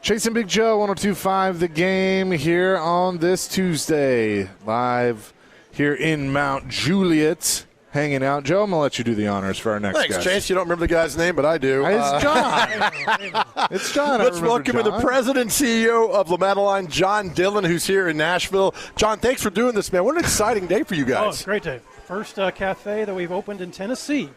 Chasing Big Joe, 102.5 The Game here on this Tuesday. Live here in Mount Juliet, hanging out. Joe, I'm going to let you do the honors for our next guest. Thanks, Chase. You don't remember the guy's name, but I do. It's John. It's John. Let's welcome in the president and CEO of Madeleine, John Dillon, who's here in Nashville. John, thanks for doing this, man. What an exciting day for you guys. Oh, it's a great day. First cafe that we've opened in Tennessee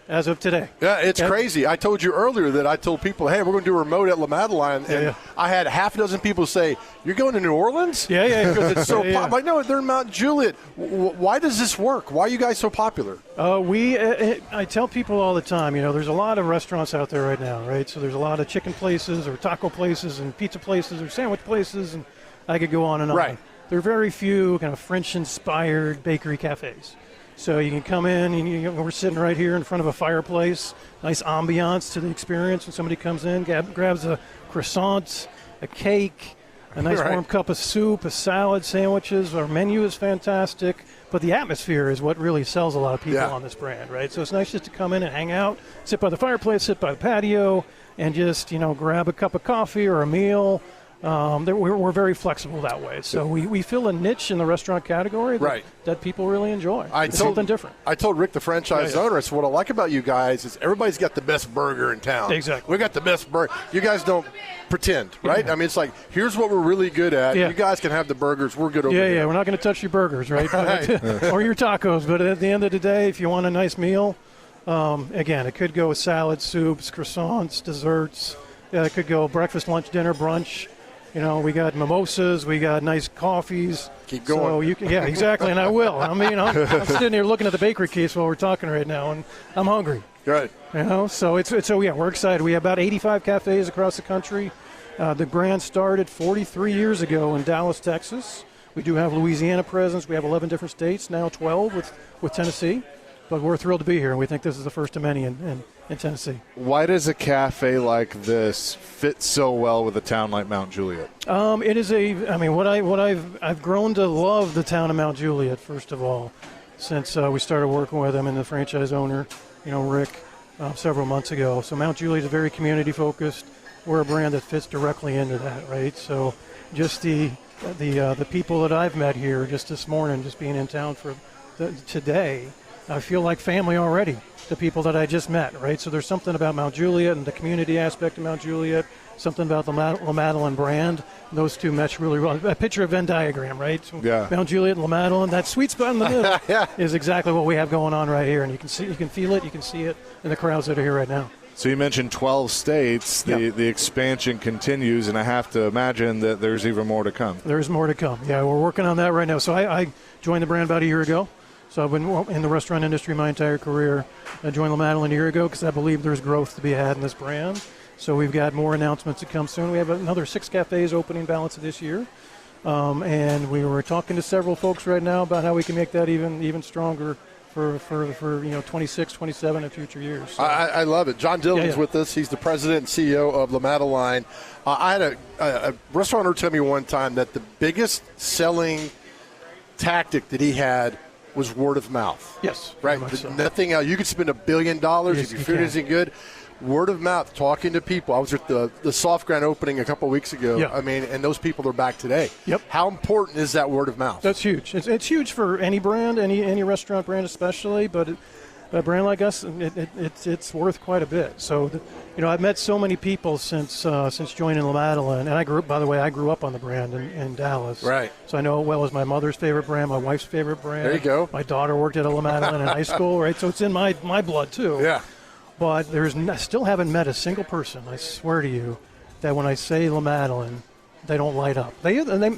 as of today. Yeah, it's crazy. I told you earlier that I told people, hey, we're going to do a remote at Madeleine, and I had half a dozen people say, you're going to New Orleans? Yeah. Because it's so popular. Like, no, they're in Mount Juliet. Why does this work? Why are you guys so popular? I tell people all the time, there's a lot of restaurants out there right now, right? So there's a lot of chicken places or taco places and pizza places or sandwich places, and I could go on and on. Right. There are very few kind of French-inspired bakery cafes. So you can come in, and we're sitting right here in front of a fireplace, nice ambiance to the experience. When somebody comes in, grabs a croissant, a cake, a nice warm cup of soup, a salad, sandwiches. Our menu is fantastic, but the atmosphere is what really sells a lot of people on this brand, right? So it's nice just to come in and hang out, sit by the fireplace, sit by the patio, and just, grab a cup of coffee or a meal. We're very flexible that way. So we fill a niche in the restaurant category that people really enjoy. It's something different. I told Rick, the franchise owner, I said, what I like about you guys is everybody's got the best burger in town. Exactly. We got the best burger. You guys don't pretend, right? Yeah. I mean, it's like, here's what we're really good at. Yeah. You guys can have the burgers. We're good over here. Yeah, we're not going to touch your burgers, right? Or your tacos. But at the end of the day, if you want a nice meal, again, it could go with salads, soups, croissants, desserts. It could go breakfast, lunch, dinner, brunch. We got mimosas, we got nice coffees. Keep going. So you can, exactly, and I will. I mean, I'm sitting here looking at the bakery case while we're talking right now, and I'm hungry. Right. So we're excited. We have about 85 cafes across the country. The brand started 43 years ago in Dallas, Texas. We do have Louisiana presence. We have 11 different states, now 12 with Tennessee. But we're thrilled to be here, and we think this is the first of many in Tennessee. Why does a cafe like this fit so well with a town like Mount Juliet? It is I've grown to love the town of Mount Juliet, first of all, since we started working with them and the franchise owner, Rick, several months ago. So Mount Juliet is very community focused. We're a brand that fits directly into that, right? So just the people that I've met here just this morning, just being in town for today, I feel like family already, the people that I just met, right? So there's something about Mount Juliet and the community aspect of Mount Juliet, something about the Madeleine brand. Those two match really well. A picture of Venn diagram, right? So Mount Juliet and Madeleine, that sweet spot in the middle is exactly what we have going on right here. And you can feel it, you can see it in the crowds that are here right now. So you mentioned 12 states. The expansion continues, and I have to imagine that there's even more to come. There's more to come. Yeah, we're working on that right now. So I joined the brand about a year ago. So I've been in the restaurant industry my entire career. I joined Madeleine a year ago because I believe there's growth to be had in this brand. So we've got more announcements to come soon. We have another 6 cafes opening balance of this year. And we were talking to several folks right now about how we can make that even stronger for 26, 27 and future years. So. I love it. John Dillon's with us. He's the president and CEO of Madeleine. I had a restaurateur tell me one time that the biggest selling tactic that he had was word of mouth. Yes. Right? So. Nothing else. You could spend $1 billion if your food isn't good. Word of mouth, talking to people. I was at the Soft Grand opening a couple of weeks ago. Yeah. I mean, and those people are back today. Yep. How important is that word of mouth? That's huge. It's huge for any brand, any restaurant brand especially, but a brand like us, it's worth quite a bit. So, I've met so many people since joining Madeleine, and I grew up on the brand in Dallas. Right. So I know it well as my mother's favorite brand, my wife's favorite brand. There you go. My daughter worked at Madeleine in high school, right? So it's in my blood too. Yeah. But I still haven't met a single person, I swear to you, that when I say Madeleine, they don't light up.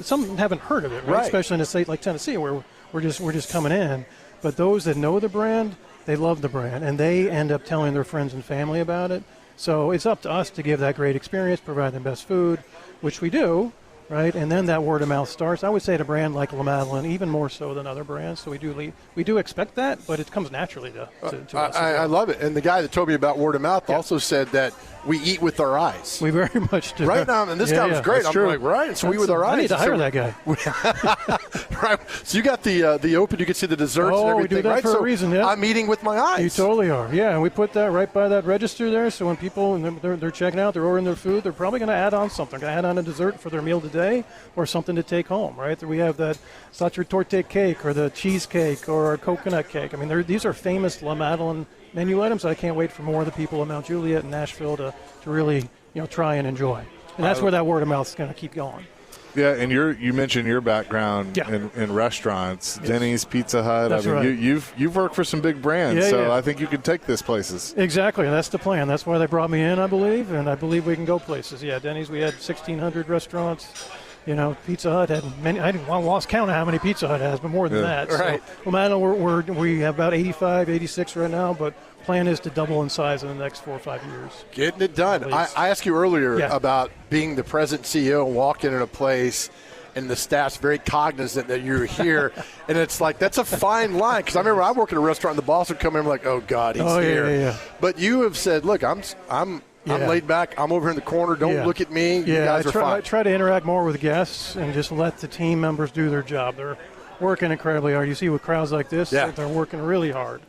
Some haven't heard of it, right? Especially in a state like Tennessee where we're just coming in. But those that know the brand, they love the brand, and they end up telling their friends and family about it. So it's up to us to give that great experience, provide them best food, which we do, right? And then that word of mouth starts. I would say at a brand like Madeleine, even more so than other brands. So we do expect that, but it comes naturally to us. I love it. And the guy that told me about word of mouth also said that we eat with our eyes. We very much do. Right now, and this guy was great. That's I'm true. like, right, so we eat with our eyes. I need to hire that guy. Right. So you got the open, you can see the desserts and everything, we do that right? for so a reason, yeah. I'm eating with my eyes. You totally are. Yeah, and we put that right by that register there, so when people, they're checking out, they're ordering their food, they're probably going to add on something. Going to add on a dessert for their meal today or something to take home, right? We have that sacher torte cake or the cheesecake or our coconut cake. I mean, these are famous La Madeleine menu items. I can't wait for more of the people of Mount Juliet and Nashville to really, try and enjoy. And that's where that word of mouth is going to keep going. Yeah, and you mentioned your background in restaurants, yes. Denny's, Pizza Hut. That's I mean, right. you've worked for some big brands, so I think you could take this places. Exactly, that's the plan. That's why they brought me in, I believe, and I believe we can go places. Yeah, Denny's, we had 1,600 restaurants. Pizza Hut had many. I lost count of how many Pizza Hut has, but more than that. Right. So, well, we have about 85, 86 right now, but plan is to double in size in the next 4 or 5 years. Getting it done. I asked you earlier about being the president CEO and walking in a place and the staff's very cognizant that you're here. And it's like, that's a fine line. Because I remember I worked at a restaurant and the boss would come in and like, oh, God, he's here. Yeah. But you have said, look, I'm laid back. I'm over here in the corner. Don't look at me. You guys are fine. I try to interact more with guests and just let the team members do their job. They're working incredibly hard. You see with crowds like this, they're working really hard.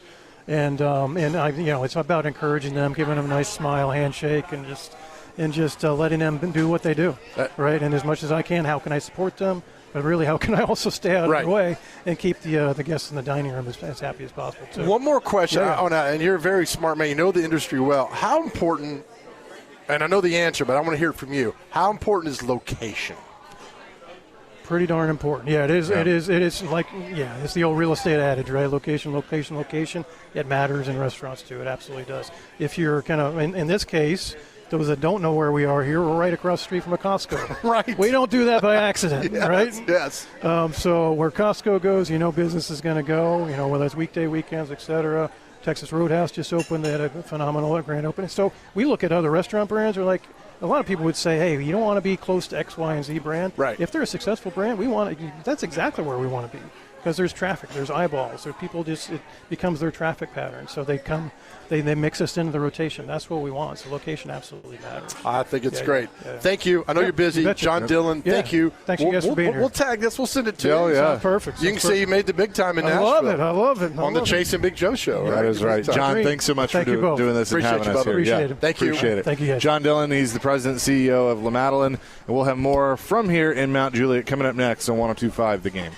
And it's about encouraging them, giving them a nice smile, handshake, and just letting them do what they do, right? And as much as I can, how can I support them? But really, how can I also stay out of their way and keep the guests in the dining room as happy as possible, too? One more question, and you're a very smart man. You know the industry well. How important, and I know the answer, but I want to hear it from you, how important is location? Pretty darn important. Yeah, it is. Yeah. It is like, it's the old real estate adage, right? Location. It matters in restaurants, too. It absolutely does. If you're kind of, in this case, those that don't know where we are here, we're right across the street from a Costco. Right. We don't do that by accident, right? Yes. So where Costco goes, business is going to go, whether it's weekday, weekends, et cetera. Texas Roadhouse just opened. They had a phenomenal grand opening. So we look at other restaurant brands. We're like, a lot of people would say, hey, you don't want to be close to X, Y, and Z brand. Right. If they're a successful brand, that's exactly where we want to be. Because there's traffic, there's eyeballs, there people it becomes their traffic pattern. So they mix us into the rotation. That's what we want. So location absolutely matters. I think it's great. Yeah. Thank you. I know you're busy. John Dillon, thank you. Thanks you guys for being here. We'll tag this. We'll send it to you. Oh, yeah. Perfect. You can say you made the big time in Nashville. I love it. On the Chase and Big Joe show. That is right. John, thanks so much for doing this and having us here. Appreciate it. Thank you. Appreciate it. Thank you, guys. John Dillon, he's the president and CEO of La Madeleine, and we'll have more from here in Mount Juliet coming up next on 102.5 The Game.